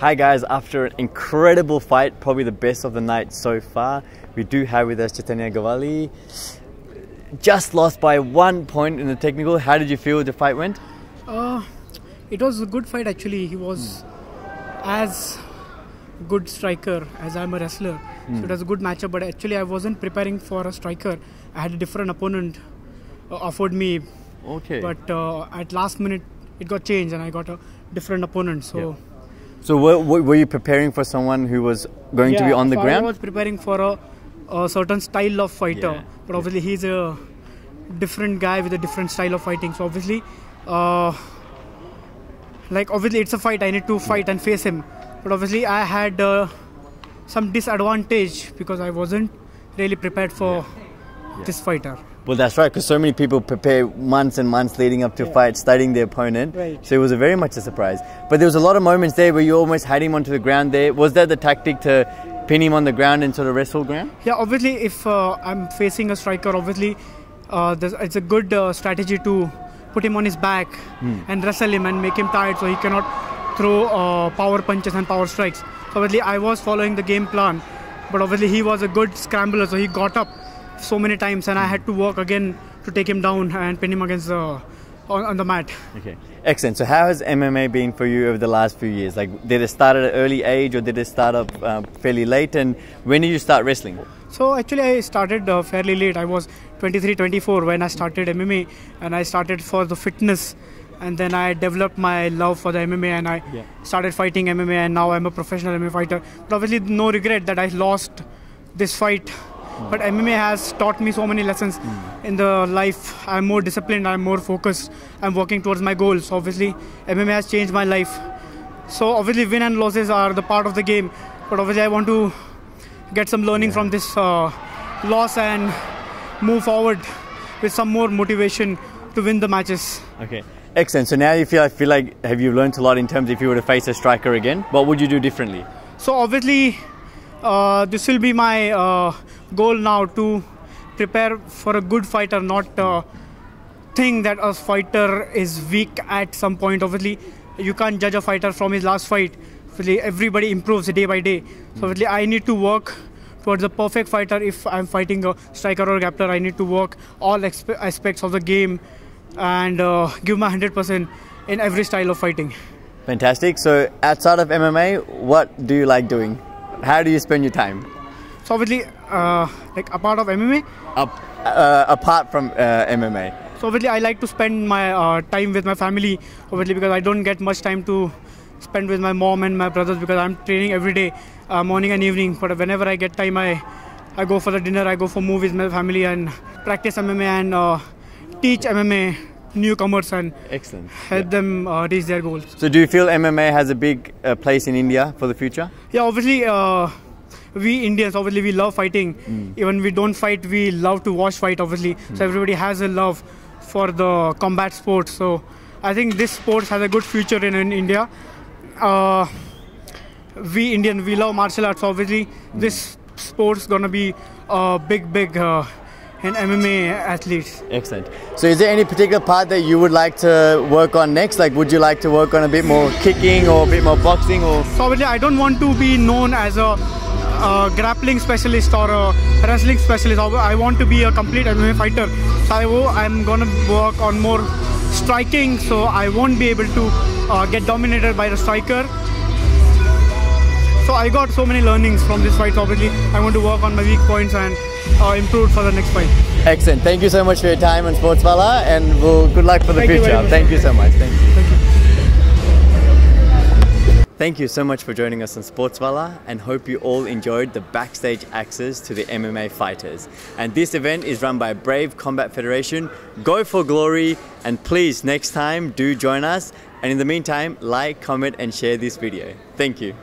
Hi guys, after an incredible fight, probably the best of the night so far, we do have with us Chaitanya Gavali. Just lost by 1 point in the technical. How did you feel the fight went? It was a good fight actually. He was as good striker as I'm a wrestler. So it was a good matchup, but actually I wasn't preparing for a striker. I had a different opponent offered me. Okay. But at last minute it got changed and I got a different opponent. So. Yeah. So were you preparing for someone who was going to be on the ground? I was preparing for a certain style of fighter, but obviously he's a different guy with a different style of fighting. So obviously, obviously it's a fight. I need to fight and face him. But obviously I had some disadvantage because I wasn't really prepared for this fighter. Well, that's right, because so many people prepare months and months leading up to fight, studying the opponent. Right. So it was very much a surprise. But there was a lot of moments there where you almost had him onto the ground there. Was that the tactic, to pin him on the ground and sort of wrestle ground? Yeah, obviously if I'm facing a striker, obviously it's a good strategy to put him on his back and wrestle him and make him tired so he cannot throw power punches and power strikes. So obviously I was following the game plan, but obviously he was a good scrambler, so he got up so many times and I had to work again to take him down and pin him against on the mat. Okay, excellent. So how has MMA been for you over the last few years? Like, did it start at an early age or did it start up fairly late, and when did you start wrestling? So actually I started fairly late. I was 23, 24 when I started MMA, and I started for the fitness, and then I developed my love for the MMA and I started fighting MMA, and now I'm a professional MMA fighter. But obviously no regret that I lost this fight. But MMA has taught me so many lessons in the life. I'm more disciplined, I'm more focused, I'm working towards my goals. Obviously, MMA has changed my life. So obviously win and losses are the part of the game. But obviously I want to get some learning from this loss and move forward with some more motivation to win the matches. Okay, excellent. So now I feel like have you learned a lot in terms of if you were to face a striker again? What would you do differently? So obviously this will be my goal now, to prepare for a good fighter, not think that a fighter is weak at some point. Obviously you can't judge a fighter from his last fight. Obviously everybody improves day by day. So obviously I need to work towards a perfect fighter. If I'm fighting a striker or a grappler, I need to work all aspects of the game and give my 100% in every style of fighting. Fantastic. So outside of MMA, what do you like doing? How do you spend your time? So obviously, like a part of MMA? Apart from MMA. So obviously I like to spend my time with my family, obviously, because I don't get much time to spend with my mom and my brothers because I'm training every day, morning and evening. But whenever I get time, I go for the dinner, I go for movies with my family and practice MMA and teach MMA newcomers and help them reach their goals. So do you feel MMA has a big place in India for the future? Yeah, obviously we Indians, obviously we love fighting. Even we don't fight, we love to watch fight, obviously. So everybody has a love for the combat sports. So I think this sport has a good future in India. We Indians, we love martial arts. So obviously this sport's gonna be big in MMA athletes. Excellent. So is there any particular part that you would like to work on next? Like, would you like to work on a bit more kicking or a bit more boxing? Or so obviously I don't want to be known as a grappling specialist or a wrestling specialist. I want to be a complete MMA fighter. So I'm gonna work on more striking, so I won't be able to get dominated by the striker. So I got so many learnings from this fight. Obviously I want to work on my weak points and improve for the next fight. Excellent. Thank you so much for your time on Sportswallah, and good luck for the future. Thank you so much. Thank you. Thank you. Thank you so much for joining us on Sportswallah, and hope you all enjoyed the backstage access to the MMA fighters. And this event is run by Brave Combat Federation. Go for glory, and please next time do join us. And in the meantime, like, comment and share this video. Thank you.